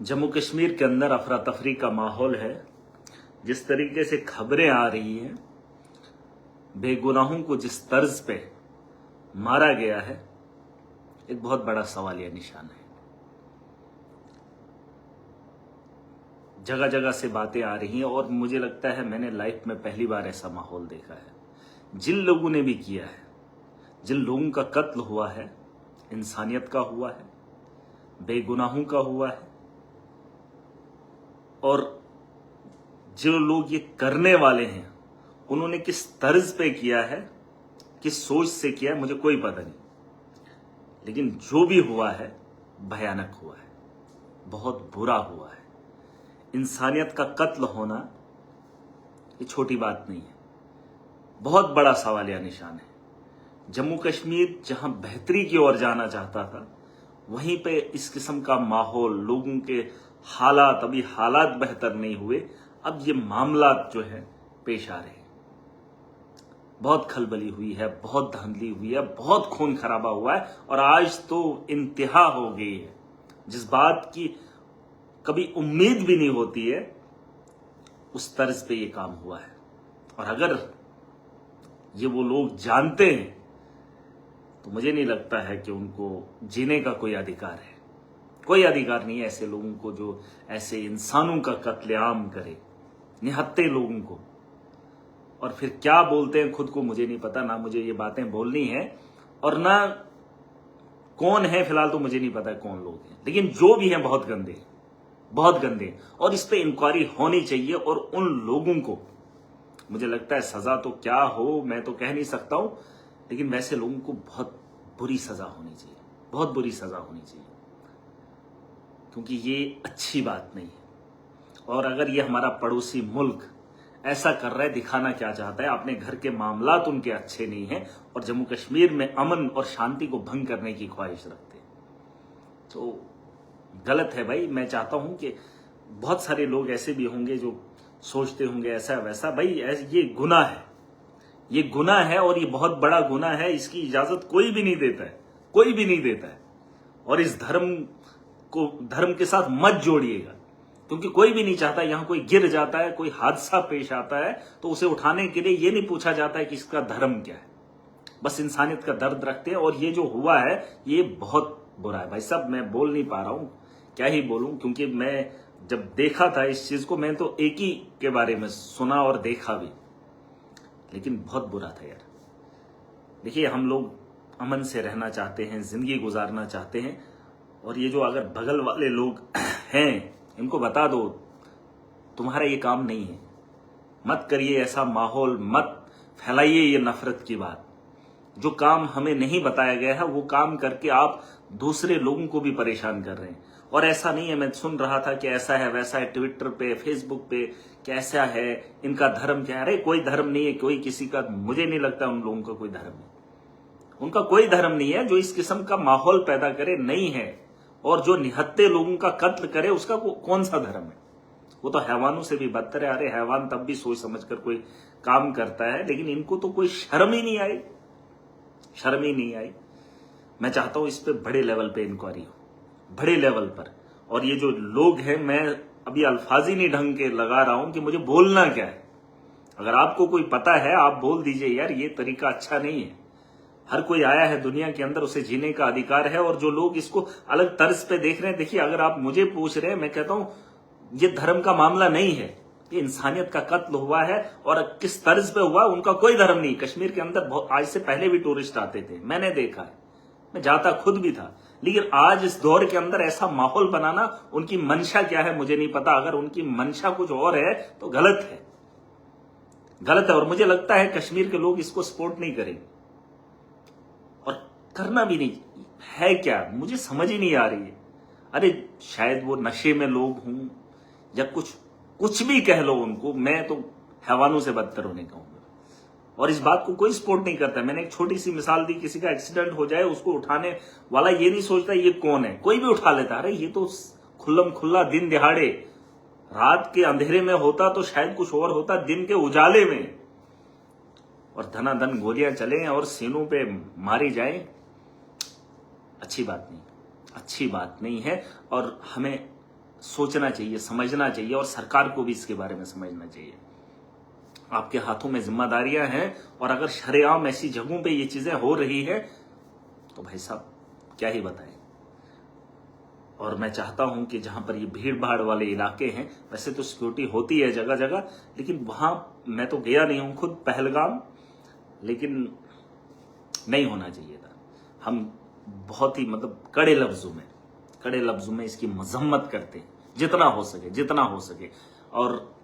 जम्मू कश्मीर के अंदर अफरा तफरी का माहौल है। जिस तरीके से खबरें आ रही हैं, बेगुनाहों को जिस तर्ज पे मारा गया है, एक बहुत बड़ा सवालिया निशान है। जगह जगह से बातें आ रही हैं और मुझे लगता है मैंने लाइफ में पहली बार ऐसा माहौल देखा है। जिन लोगों ने भी किया है, जिन लोगों का कत्ल हुआ है, इंसानियत का हुआ है, बेगुनाहों का हुआ है, और जो लोग ये करने वाले हैं उन्होंने किस तर्ज पे किया है, किस सोच से किया है, मुझे कोई पता नहीं। लेकिन जो भी हुआ है भयानक हुआ है, बहुत बुरा हुआ है। इंसानियत का कत्ल होना ये छोटी बात नहीं है, बहुत बड़ा सवालिया निशान है। जम्मू कश्मीर जहां बेहतरी की ओर जाना चाहता था, वहीं पे इस किस्म का माहौल, लोगों के हालात, अभी हालात बेहतर नहीं हुए, अब ये मामला जो है पेश आ रहे हैं। बहुत खलबली हुई है, बहुत धांधली हुई है, बहुत खून खराबा हुआ है, और आज तो इंतहा हो गई है जिस बात की कभी उम्मीद भी नहीं होती है, उस तर्ज पे ये काम हुआ है। और अगर ये वो लोग जानते हैं तो मुझे नहीं लगता है कि उनको जीने का कोई अधिकार है। कोई अधिकार नहीं है ऐसे लोगों को जो ऐसे इंसानों का कत्लेआम करे, निहत्ते लोगों को। और फिर क्या बोलते हैं खुद को मुझे नहीं पता, ना मुझे ये बातें बोलनी है और ना कौन है, फिलहाल तो मुझे नहीं पता कौन लोग हैं, लेकिन जो भी हैं बहुत गंदे, बहुत गंदे। और इस पे इंक्वायरी होनी चाहिए, और उन लोगों को मुझे लगता है सजा तो क्या हो मैं तो कह नहीं सकता हूं, लेकिन वैसे लोगों को बहुत बुरी सजा होनी चाहिए, बहुत बुरी सजा होनी चाहिए, क्योंकि ये अच्छी बात नहीं है। और अगर ये हमारा पड़ोसी मुल्क ऐसा कर रहा है, दिखाना क्या चाहता है, अपने घर के मामलात उनके अच्छे नहीं हैं और जम्मू कश्मीर में अमन और शांति को भंग करने की ख्वाहिश रखते हैं, तो गलत है भाई। मैं चाहता हूं कि बहुत सारे लोग ऐसे भी होंगे जो सोचते होंगे ऐसा वैसा। भाई ये गुनाह है, ये गुनाह है, और ये बहुत बड़ा गुनाह है। इसकी इजाजत कोई भी नहीं देता है, कोई भी नहीं देता है। और इस धर्म को धर्म के साथ मत जोड़िएगा, क्योंकि कोई भी नहीं चाहता यहां कोई गिर जाता है, कोई हादसा पेश आता है तो उसे उठाने के लिए ये नहीं पूछा जाता है कि इसका धर्म क्या है। बस इंसानियत का दर्द रखते हैं, और ये जो हुआ है ये बहुत बुरा है भाई साहब। मैं बोल नहीं पा रहा हूं, क्या ही बोलूं, क्योंकि मैं जब देखा था इस चीज को, मैं तो एक ही के बारे में सुना और देखा भी, लेकिन बहुत बुरा था यार। देखिए, हम लोग अमन से रहना चाहते हैं, जिंदगी गुजारना चाहते हैं, और ये जो अगर बगल वाले लोग हैं इनको बता दो तुम्हारा ये काम नहीं है, मत करिए ऐसा माहौल, मत फैलाइए ये नफरत की बात। जो काम हमें नहीं बताया गया है वो काम करके आप दूसरे लोगों को भी परेशान कर रहे हैं। और ऐसा नहीं है, मैं सुन रहा था कि ऐसा है वैसा है, ट्विटर पे फेसबुक पे कैसा है, इनका धर्म क्या है। अरे कोई धर्म नहीं है, कोई किसी का, मुझे नहीं लगता उन लोगों का कोई धर्म है। उनका कोई धर्म नहीं है जो इस किस्म का माहौल पैदा करे, नहीं है। और जो निहत्ते लोगों का कत्ल करे उसका कौन सा धर्म है? वो तो हैवानों से भी बदतर है। अरे हैवान तब भी सोच समझ कर कोई काम करता है, लेकिन इनको तो कोई शर्म ही नहीं आई, शर्म ही नहीं आई। मैं चाहता हूं इस पे बड़े लेवल पे इंक्वायरी हो, बड़े लेवल पर। और ये जो लोग हैं, मैं अभी अल्फाज ही नहीं ढंग के लगा रहा हूं कि मुझे बोलना क्या है। अगर आपको कोई पता है आप बोल दीजिए, यार ये तरीका अच्छा नहीं है। हर कोई आया है दुनिया के अंदर, उसे जीने का अधिकार है। और जो लोग इसको अलग तर्ज पे देख रहे हैं, देखिए अगर आप मुझे पूछ रहे हैं, मैं कहता हूं ये धर्म का मामला नहीं है, ये इंसानियत का कत्ल हुआ है। और किस तर्ज पे हुआ, उनका कोई धर्म नहीं। कश्मीर के अंदर आज से पहले भी टूरिस्ट आते थे, मैंने देखा है, मैं जाता खुद भी था। लेकिन आज इस दौर के अंदर ऐसा माहौल बनाना, उनकी मंशा क्या है मुझे नहीं पता। अगर उनकी मंशा कुछ और है तो गलत है, गलत है। और मुझे लगता है कश्मीर के लोग इसको सपोर्ट नहीं करेंगे, और करना भी नहीं है। क्या, मुझे समझ ही नहीं आ रही है। अरे शायद वो नशे में लोग हों या कुछ भी कह लो उनको, मैं तो हैवानों से बदतर होने का हूं। और इस बात को कोई सपोर्ट नहीं करता। मैंने एक छोटी सी मिसाल दी, किसी का एक्सीडेंट हो जाए, उसको उठाने वाला ये नहीं सोचता ये कौन है, कोई भी उठा लेता। अरे ये तो खुल्लम खुल्ला दिन दिहाड़े रात के अंधेरे में होता तो शायद कुछ और होता, दिन के उजाले में। और धनाधन गोलियां चले और सीनों पे मारी जाए, अच्छी बात नहीं, अच्छी बात नहीं है। और हमें सोचना चाहिए, समझना चाहिए, और सरकार को भी इसके बारे में समझना चाहिए। आपके हाथों में जिम्मेदारियां हैं, और अगर शरेआम ऐसी जगहों पे ये चीजें हो रही है तो भाई साहब क्या ही बताएं। और मैं चाहता हूं कि जहां पर ये भीड़ भाड़ वाले इलाके हैं, वैसे तो सिक्योरिटी होती है जगह जगह, लेकिन वहां मैं तो गया नहीं हूं खुद पहलगाम, लेकिन नहीं होना चाहिए था। हम बहुत ही कड़े लफ्जों में इसकी मजम्मत करते हैं, जितना हो सके। और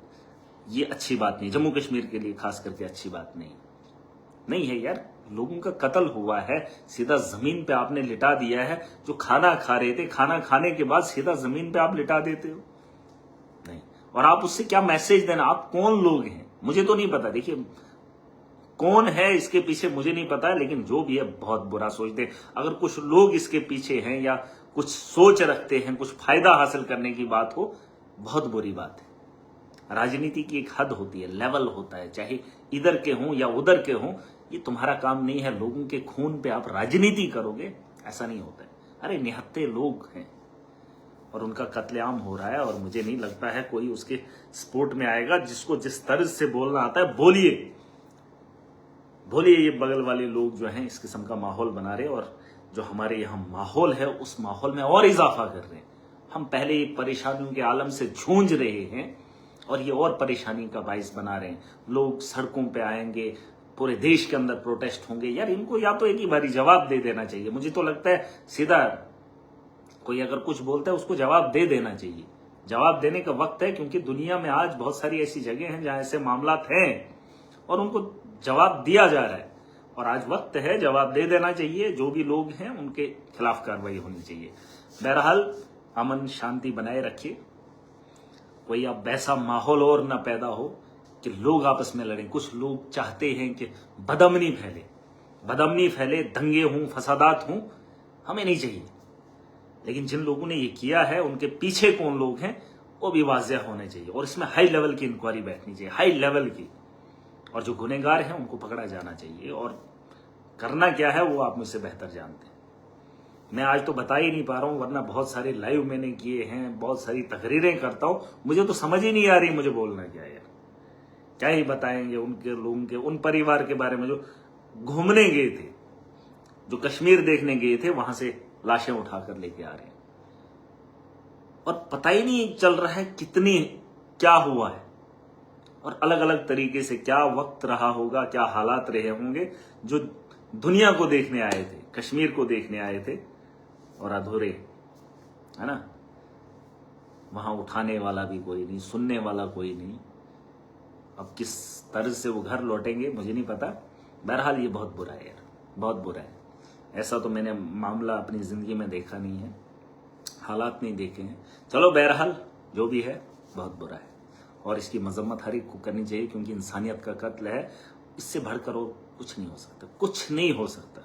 ये अच्छी बात नहीं, जम्मू कश्मीर के लिए खास करके अच्छी बात नहीं है यार। लोगों का कत्ल हुआ है, सीधा जमीन पे आपने लिटा दिया है। जो खाना खा रहे थे, खाना खाने के बाद सीधा जमीन पे आप लिटा देते हो, नहीं। और आप उससे क्या मैसेज देना, आप कौन लोग हैं मुझे तो नहीं पता। देखिए कौन है इसके पीछे मुझे नहीं पता है, लेकिन जो भी है बहुत बुरा सोचते हैं। अगर कुछ लोग इसके पीछे हैं या कुछ सोच रखते हैं, कुछ फायदा हासिल करने की बात हो, बहुत बुरी बात है। राजनीति की एक हद होती है, लेवल होता है, चाहे इधर के हों या उधर के हों। ये तुम्हारा काम नहीं है लोगों के खून पे आप राजनीति करोगे, ऐसा नहीं होता है। अरे निहत्थे लोग हैं और उनका कत्लेआम हो रहा है, और मुझे नहीं लगता है कोई उसके सपोर्ट में आएगा। जिसको जिस तर्ज से बोलना आता है बोलिए। ये बगल वाले लोग जो हैं इस किस्म का माहौल बना रहे, और जो हमारे यहाँ माहौल है उस माहौल में और इजाफा कर रहे हैं। हम पहले परेशानियों के आलम से जूझ रहे हैं और ये और परेशानी का बाइस बना रहे हैं। लोग सड़कों पे आएंगे, पूरे देश के अंदर प्रोटेस्ट होंगे। यार इनको या तो एक ही बारी जवाब दे देना चाहिए। मुझे तो लगता है सीधा कोई अगर कुछ बोलता है उसको जवाब दे देना चाहिए। जवाब देने का वक्त है, क्योंकि दुनिया में आज बहुत सारी ऐसी जगह हैं जहां ऐसे मामलात हैं और उनको जवाब दिया जा रहा है, और आज वक्त है जवाब दे देना चाहिए। जो भी लोग हैं उनके खिलाफ कार्रवाई होनी चाहिए। बहरहाल अमन शांति बनाए रखिए, कोई अब वैसा माहौल और ना पैदा हो कि लोग आपस में लड़ें। कुछ लोग चाहते हैं कि बदअमनी फैले, दंगे हों, फसादात हों, हमें नहीं चाहिए। लेकिन जिन लोगों ने ये किया है उनके पीछे कौन लोग हैं वो भी वाज़ेह होने चाहिए, और इसमें हाई लेवल की इंक्वायरी बैठनी चाहिए, हाई लेवल की। और जो गुनहगार हैं उनको पकड़ा जाना चाहिए, और करना क्या है वो आप मुझसे बेहतर जानते हैं। मैं आज तो बता ही नहीं पा रहा हूं, वरना बहुत सारे लाइव मैंने किए हैं, बहुत सारी तकरीरें करता हूं। मुझे तो समझ ही नहीं आ रही मुझे बोलना क्या है यार। क्या ही बताएंगे उनके लोगों के, उन परिवार के बारे में जो घूमने गए थे, जो कश्मीर देखने गए थे, वहां से लाशें उठाकर लेके आ रहे हैं, और पता ही नहीं चल रहा है कितनी क्या हुआ है, और अलग अलग तरीके से क्या वक्त रहा होगा, क्या हालात रहे होंगे। जो दुनिया को देखने आए थे, कश्मीर को देखने आए थे, और अधूरे, है ना। वहां उठाने वाला भी कोई नहीं, सुनने वाला कोई नहीं। अब किस तरह से वो घर लौटेंगे मुझे नहीं पता। बहरहाल ये बहुत बुरा है यार, बहुत बुरा है। ऐसा तो मैंने मामला अपनी जिंदगी में देखा नहीं है, हालात नहीं देखे हैं। चलो बहरहाल जो भी है बहुत बुरा है, और इसकी मजम्मत हर एक को करनी चाहिए, क्योंकि इंसानियत का कत्ल है। इससे बढ़कर कुछ नहीं हो सकता, कुछ नहीं हो सकता।